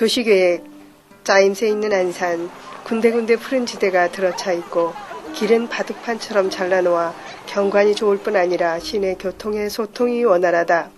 도시계획, 짜임새 있는 안산, 군데군데 푸른 지대가 들어차 있고 길은 바둑판처럼 잘라놓아 경관이 좋을 뿐 아니라 시내 교통의 소통이 원활하다.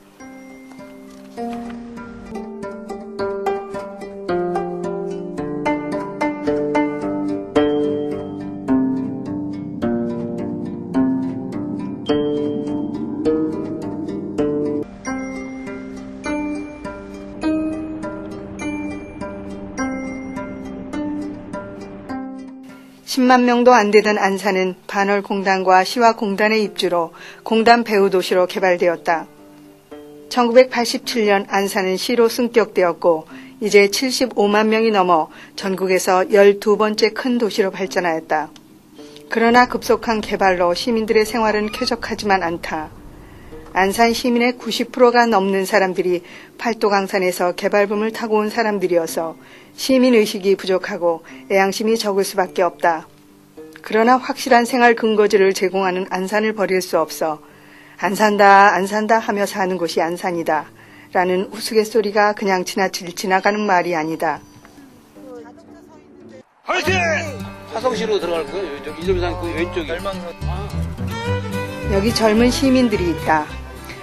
10만 명도 안 되던 안산은 반월공단과 시화공단의 입주로 공단 배후도시로 개발되었다. 1987년 안산은 시로 승격되었고 이제 75만 명이 넘어 전국에서 12번째 큰 도시로 발전하였다. 그러나 급속한 개발로 시민들의 생활은 쾌적하지만 않다. 안산 시민의 90%가 넘는 사람들이 팔도강산에서 개발붐을 타고 온 사람들이어서 시민의식이 부족하고 애양심이 적을 수밖에 없다. 그러나 확실한 생활 근거지를 제공하는 안산을 버릴 수 없어 안 산다 하며 사는 곳이 안산이다 라는 우스갯소리가 그냥 지나가는 말이 아니다. 화이팅! 화성시로 들어갈 거예요. 이점산 그 왼쪽이. 여기 젊은 시민들이 있다.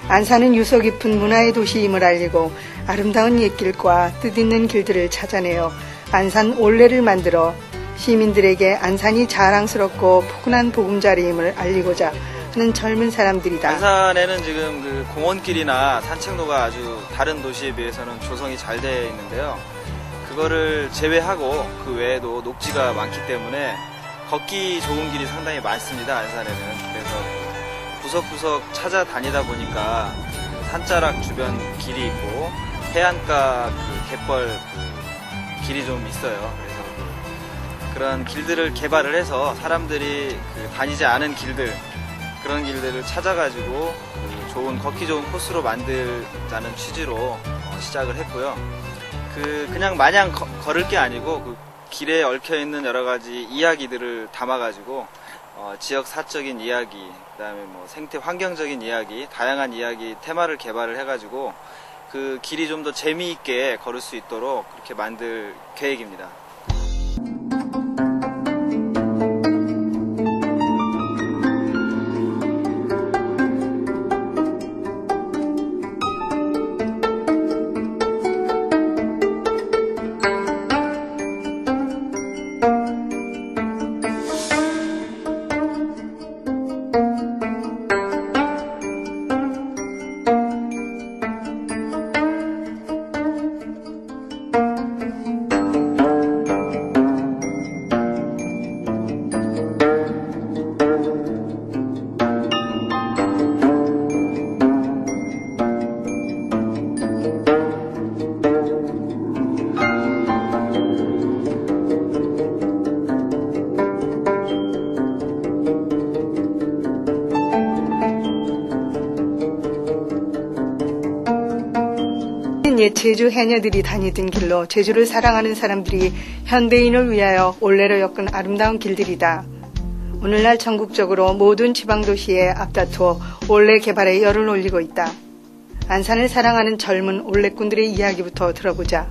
안산은 유서 깊은 문화의 도시임을 알리고 아름다운 옛길과 뜻있는 길들을 찾아내어 안산 올레를 만들어 시민들에게 안산이 자랑스럽고 포근한 보금자리임을 알리고자 하는 젊은 사람들이다. 안산에는 지금 그 공원길이나 산책로가 아주 다른 도시에 비해서는 조성이 잘 되어 있는데요. 그거를 제외하고 그 외에도 녹지가 많기 때문에 걷기 좋은 길이 상당히 많습니다. 안산에는. 그래서 구석구석 찾아다니다 보니까 산자락 주변 길이 있고 해안가 그 갯벌 그 길이 좀 있어요. 그래서 그런 길들을 개발을 해서 사람들이 그 다니지 않은 길들, 그런 길들을 찾아가지고 그 좋은 걷기 좋은 코스로 만들자는 취지로 시작을 했고요. 그냥 마냥 걸을 게 아니고 그 길에 얽혀 있는 여러 가지 이야기들을 담아가지고 지역 사적인 이야기, 그다음에 뭐 생태 환경적인 이야기, 다양한 이야기 테마를 개발을 해가지고 그 길이 좀 더 재미있게 걸을 수 있도록 그렇게 만들 계획입니다. 옛 제주 해녀들이 다니던 길로 제주를 사랑하는 사람들이 현대인을 위하여 올레로 엮은 아름다운 길들이다. 오늘날 전국적으로 모든 지방도시에 앞다투어 올레 개발에 열을 올리고 있다. 안산을 사랑하는 젊은 올레꾼들의 이야기부터 들어보자.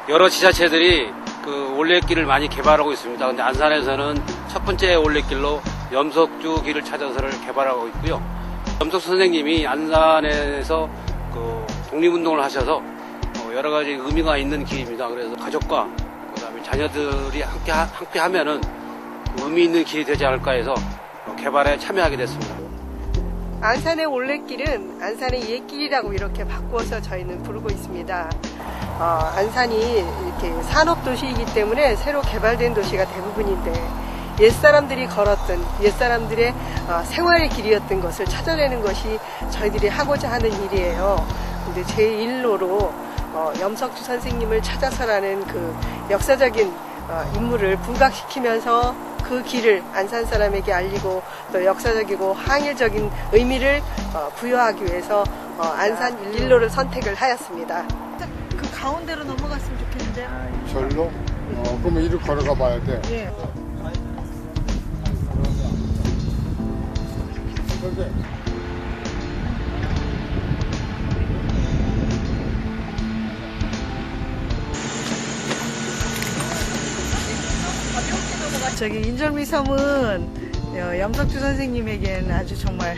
여러 지자체들이 그 올레길을 많이 개발하고 있습니다. 근데 안산에서는 첫 번째 올레길로 염석주 길을 찾아서를 개발하고 있고요. 염석 선생님이 안산에서 그 독립운동을 하셔서 여러 가지 의미가 있는 길입니다. 그래서 가족과 그다음에 자녀들이 함께 하면은 의미 있는 길이 되지 않을까 해서 개발에 참여하게 됐습니다. 안산의 올레길은 안산의 옛길이라고 이렇게 바꾸어서 저희는 부르고 있습니다. 안산이 이렇게 산업도시이기 때문에 새로 개발된 도시가 대부분인데 옛사람들이 걸었던 옛사람들의 생활의 길이었던 것을 찾아내는 것이 저희들이 하고자 하는 일이에요. 근데 제1호로 염석주 선생님을 찾아서라는 그 역사적인 인물을 부각시키면서 그 길을 안산 사람에게 알리고 또 역사적이고 항일적인 의미를 부여하기 위해서 안산 1호를 선택을 하였습니다. 그 가운데로 넘어갔으면 좋겠는데요. 절로? 그러면 이리 걸어가 봐야 돼. 예. 그런데 저기 인절미섬은 염석주 선생님에게는 아주 정말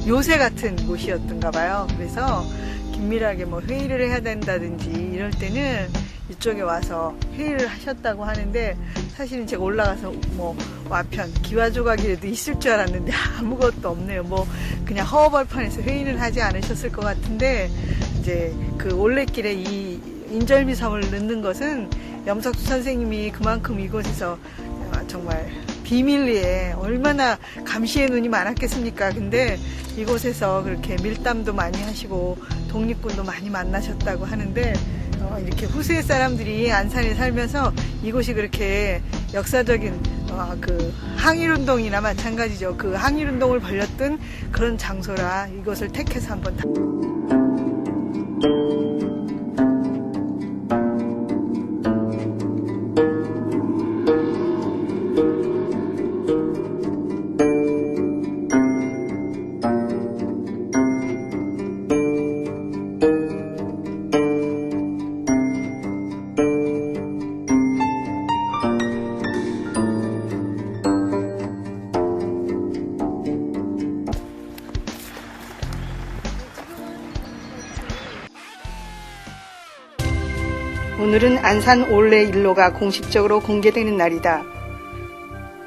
요새 같은 곳이었던가 봐요. 그래서 긴밀하게 뭐 회의를 해야 된다든지 이럴 때는 이쪽에 와서 회의를 하셨다고 하는데, 사실은 제가 올라가서 뭐 와편 기와조각이라도 있을 줄 알았는데 아무것도 없네요. 뭐 그냥 허허벌판에서 회의는 하지 않으셨을 것 같은데, 이제 그 올레길에 이 인절미섬을 넣는 것은 염석주 선생님이 그만큼 이곳에서 정말 비밀리에 얼마나 감시의 눈이 많았겠습니까. 근데 이곳에서 그렇게 밀담도 많이 하시고 독립군도 많이 만나셨다고 하는데, 이렇게 후세 사람들이 안산에 살면서 이곳이 그렇게 역사적인 그 항일운동이나 마찬가지죠. 그 항일운동을 벌였던 그런 장소라 이곳을 택해서 한번 오늘은 안산 올레 일로가 공식적으로 공개되는 날이다.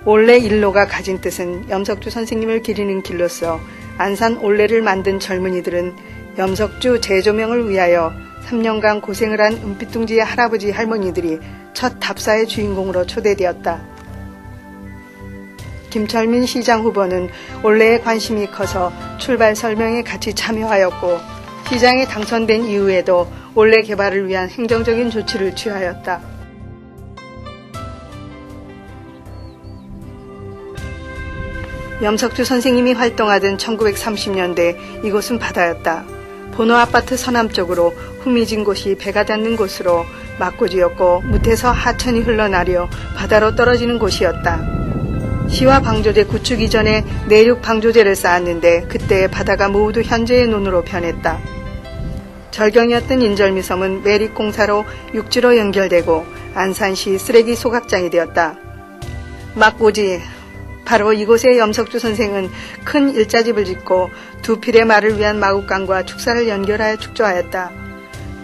올레 일로가 가진 뜻은 염석주 선생님을 기리는 길로서 안산 올레를 만든 젊은이들은 염석주 재조명을 위하여 3년간 고생을 한 은빛둥지의 할아버지 할머니들이 첫 답사의 주인공으로 초대되었다. 김철민 시장 후보는 올레에 관심이 커서 출발 설명에 같이 참여하였고, 시장에 당선된 이후에도 올레 개발을 위한 행정적인 조치를 취하였다. 염석주 선생님이 활동하던 1930년대 이곳은 바다였다. 본호아파트 서남쪽으로 후미진 곳이 배가 닿는 곳으로 막고지였고, 무태서 하천이 흘러내려 바다로 떨어지는 곳이었다. 시와 방조제 구축 이전에 내륙 방조제를 쌓았는데 그때 바다가 모두 현재의 논으로 변했다. 절경이었던 인절미섬은 매립공사로 육지로 연결되고 안산시 쓰레기 소각장이 되었다. 막고지, 바로 이곳에 염석주 선생은 큰 일자집을 짓고 두 필의 말을 위한 마구간과 축사를 연결하여 축조하였다.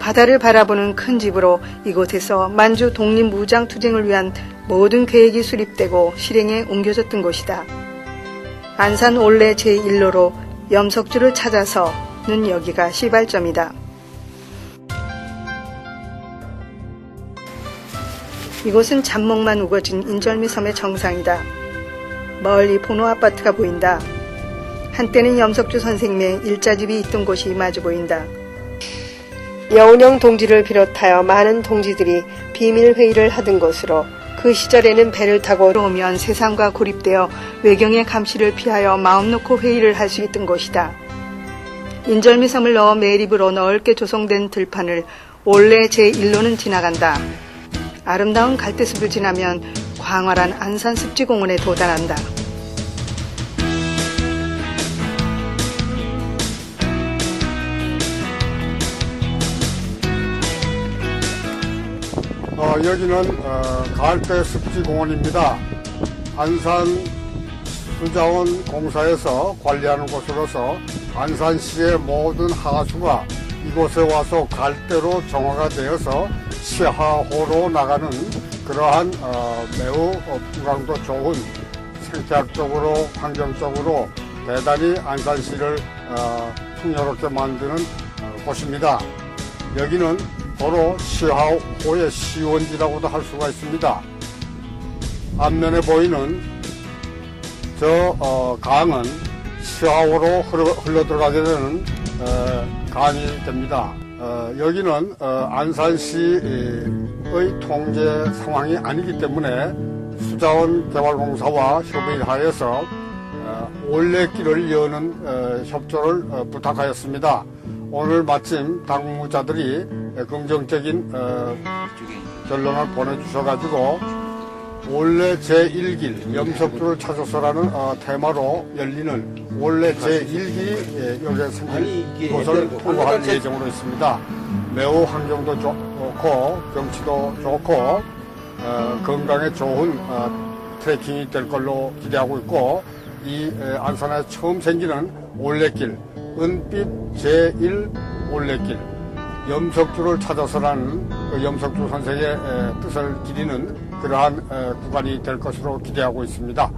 바다를 바라보는 큰 집으로 이곳에서 만주 독립무장투쟁을 위한 모든 계획이 수립되고 실행에 옮겨졌던 곳이다. 안산 올레 제1로로 염석주를 찾아서는 여기가 시발점이다. 이곳은 잡목만 우거진 인절미섬의 정상이다. 멀리 본호아파트가 보인다. 한때는 염석주 선생님의 일자집이 있던 곳이 마주 보인다. 여운형 동지를 비롯하여 많은 동지들이 비밀회의를 하던 곳으로, 그 시절에는 배를 타고 오면 세상과 고립되어 외경의 감시를 피하여 마음 놓고 회의를 할 수 있던 곳이다. 인절미섬을 넣어 매립으로 넓게 조성된 들판을 올레 제1로는 지나간다. 아름다운 갈대숲을 지나면 광활한 안산습지공원에 도달한다. 여기는 갈대습지공원입니다. 안산 수자원 공사에서 관리하는 곳으로서 안산시의 모든 하수가 이곳에 와서 갈대로 정화가 되어서 시하호로 나가는 그러한 매우 풍광도 좋은, 생태학적으로 환경적으로 대단히 안산시를 풍요롭게 만드는 곳입니다. 여기는 도로 시하호의 시원지라고도 할 수가 있습니다. 앞면에 보이는 저 강은 시하호로 흘러들어가게 되는 강이 됩니다. 여기는 안산시의 통제 상황이 아니기 때문에 수자원 개발공사와 협의하여서 올레길을 여는 협조를 부탁하였습니다. 오늘 마침 당무자들이 긍정적인 결론을 보내주셔가지고 올레 제1길 염석주를 찾아서라는 테마로 열리는 올레 제1길이 여기에 생긴 곳을 통과할 예정으로 있습니다. 매우 환경도 좋고 경치도 좋고 건강에 좋은 트레킹이 될 걸로 기대하고 있고, 이 안산에 처음 생기는 올레길, 은빛 제1 올레길, 염석주를 찾아서라는 그 염석주 선생의 뜻을 기리는 그러한 구간이 될 것으로 기대하고 있습니다.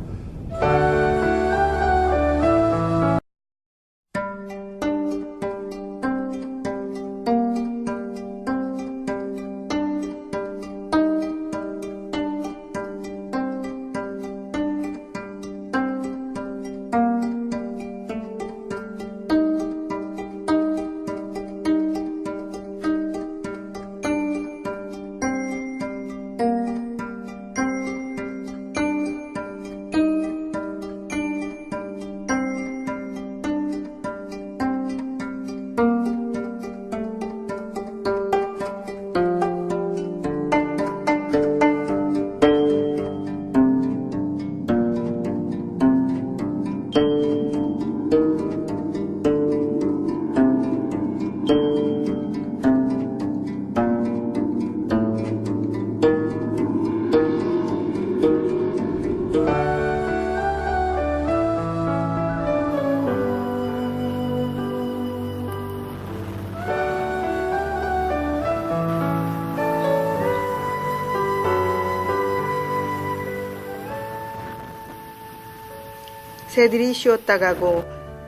새들이 쉬었다 가고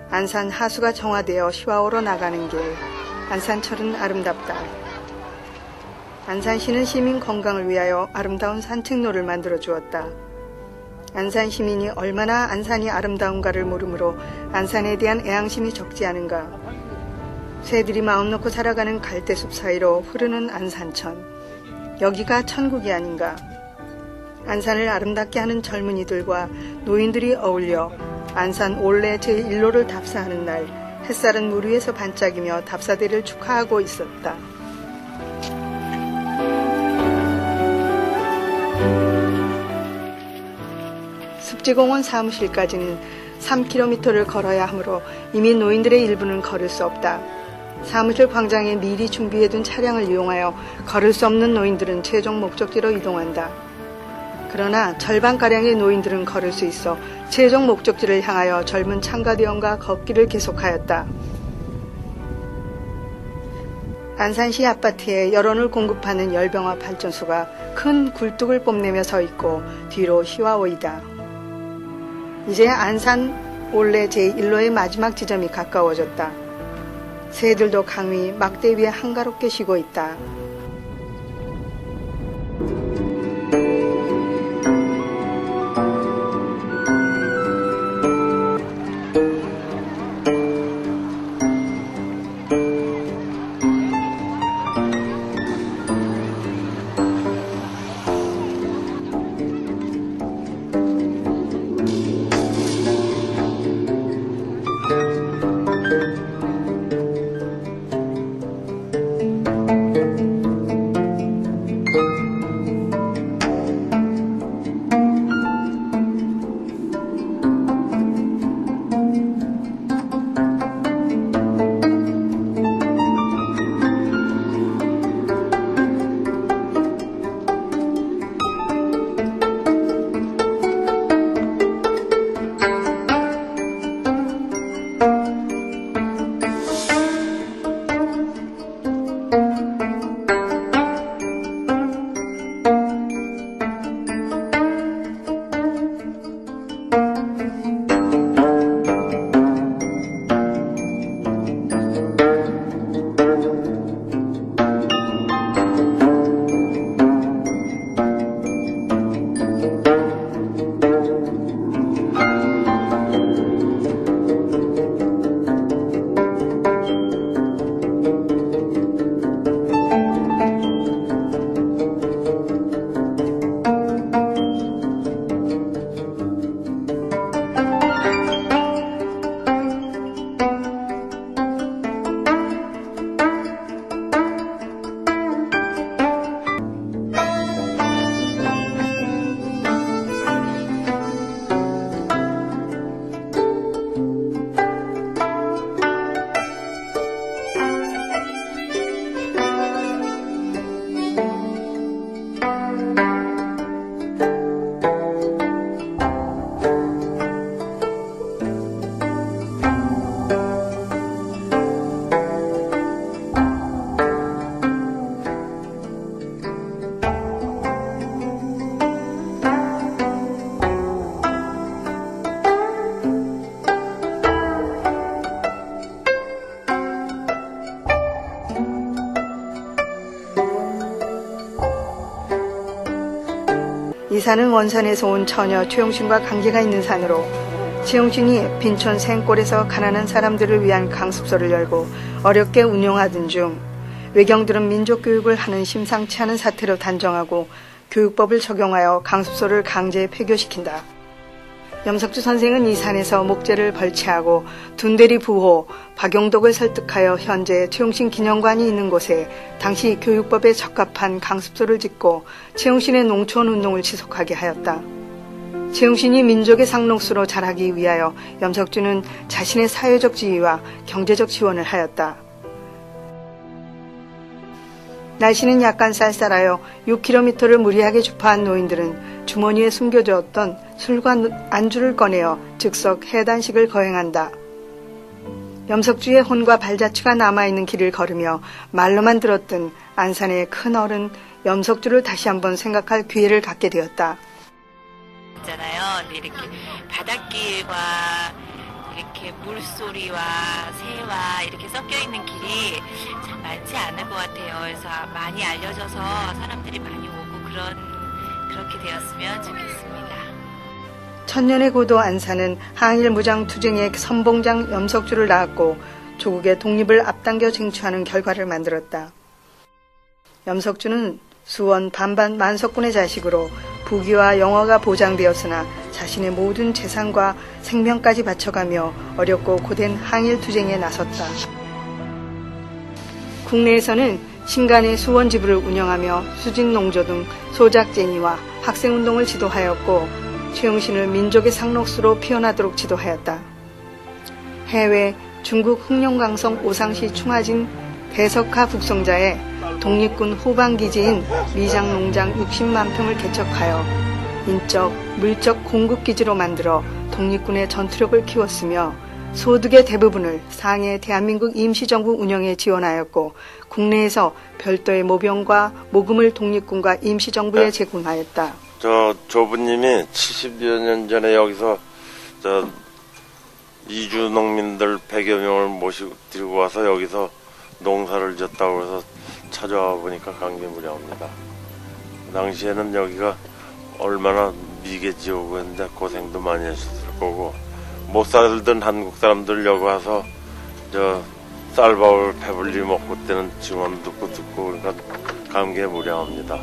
안산 하수가 정화되어 시와오로 나가는 길. 안산철은 아름답다. 안산시는 시민 건강을 위하여 아름다운 산책로를 만들어 주었다. 안산 시민이 얼마나 안산이 아름다운가를 모르므로 안산에 대한 애앙심이 적지 않은가. 새들이 마음 놓고 살아가는 갈대숲 사이로 흐르는 안산천. 여기가 천국이 아닌가. 안산을 아름답게 하는 젊은이들과 노인들이 어울려 안산 올레 제1로를 답사하는 날, 햇살은 물 위에서 반짝이며 답사대를 축하하고 있었다. 습지공원 사무실까지는 3km를 걸어야 하므로 이미 노인들의 일부는 걸을 수 없다. 사무실 광장에 미리 준비해둔 차량을 이용하여 걸을 수 없는 노인들은 최종 목적지로 이동한다. 그러나 절반가량의 노인들은 걸을 수 있어 최종 목적지를 향하여 젊은 참가대원과 걷기를 계속하였다. 안산시 아파트에 열원을 공급하는 열병화 발전소가 큰 굴뚝을 뽐내며 서 있고 뒤로 시와오이다. 이제 안산 올레 제1로의 마지막 지점이 가까워졌다. 새들도 강 위 막대 위에 한가롭게 쉬고 있다. 산은 원산에서 온 처녀 최용신과 관계가 있는 산으로 최용신이 빈촌 생골에서 가난한 사람들을 위한 강습소를 열고 어렵게 운영하던 중 외경들은 민족교육을 하는 심상치 않은 사태로 단정하고 교육법을 적용하여 강습소를 강제 폐교시킨다. 염석주 선생은 이 산에서 목재를 벌채하고 둔대리 부호 박용덕을 설득하여 현재 최용신 기념관이 있는 곳에 당시 교육법에 적합한 강습소를 짓고 최용신의 농촌 운동을 지속하게 하였다. 최용신이 민족의 상록수로 자라기 위하여 염석주는 자신의 사회적 지위와 경제적 지원을 하였다. 날씨는 약간 쌀쌀하여 6km를 무리하게 주파한 노인들은 주머니에 숨겨두었던 술과 안주를 꺼내어 즉석 해단식을 거행한다. 염석주의 혼과 발자취가 남아있는 길을 걸으며 말로만 들었던 안산의 큰 어른 염석주를 다시 한번 생각할 기회를 갖게 되었다. 있잖아요. 근데 이렇게 바닷길과 이렇게 물소리와 새와 이렇게 섞여 있는 길이 참 많지 않을 것 같아요. 그래서 많이 알려져서 사람들이 많이 오고 그렇게 되었으면 좋겠습니다. 천년의 고도 안산은 항일 무장 투쟁의 선봉장 염석주를 낳았고 조국의 독립을 앞당겨 쟁취하는 결과를 만들었다. 염석주는 수원 반반 만석군의 자식으로 부귀와 영어가 보장되었으나 자신의 모든 재산과 생명까지 바쳐가며 어렵고 고된 항일 투쟁에 나섰다. 국내에서는 신간의 수원지부를 운영하며 수직농조 등 소작쟁이와 학생운동을 지도하였고 최용신을 민족의 상록수로 피어나도록 지도하였다. 해외 중국 흑룡강성 오상시 충화진 대석하 북송자에 독립군 후방기지인 미장농장 60만 평을 개척하여 인적, 물적 공급기지로 만들어 독립군의 전투력을 키웠으며 소득의 대부분을 상해 대한민국 임시정부 운영에 지원하였고 국내에서 별도의 모병과 모금을 독립군과 임시정부에 제공하였다. 조부님이 70여 년 전에 여기서 이주 농민들 100여 명을 모시고 들고 와서 여기서 농사를 졌다고 해서 찾아와 보니까 감개무량합니다. 그 당시에는 여기가 얼마나 미개지옥이었는데 고생도 많이 하셨을 거고 못 살던 한국 사람들 여기 와서 쌀밥을 배불리 먹고 때는 증언 듣고 그러니까 감개무량합니다.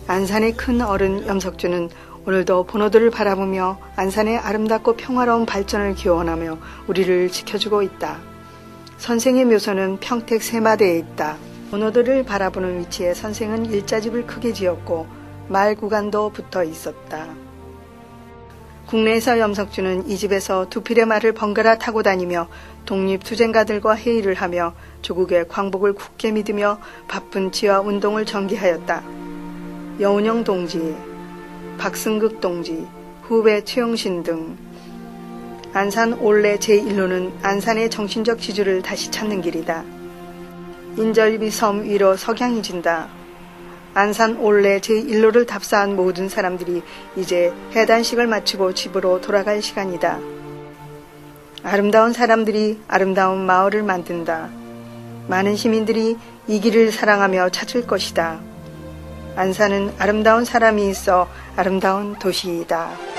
안산의 큰 어른 염석주는 오늘도 번호들을 바라보며 안산의 아름답고 평화로운 발전을 기원하며 우리를 지켜주고 있다. 선생의 묘소는 평택 세마대에 있다. 번호들을 바라보는 위치에 선생은 일자집을 크게 지었고 말 구간도 붙어 있었다. 국내에서 염석주는 이 집에서 두 필의 말을 번갈아 타고 다니며 독립투쟁가들과 회의를 하며 조국의 광복을 굳게 믿으며 바쁜 지화 운동을 전개하였다. 여운형 동지, 박승극 동지, 후배 최용신 등 안산 올레 제1호는 안산의 정신적 지주를 다시 찾는 길이다. 인절비 섬 위로 석양이 진다. 안산 올레 제1호를 답사한 모든 사람들이 이제 해단식을 마치고 집으로 돌아갈 시간이다. 아름다운 사람들이 아름다운 마을을 만든다. 많은 시민들이 이 길을 사랑하며 찾을 것이다. 안산은 아름다운 사람이 있어 아름다운 도시이다.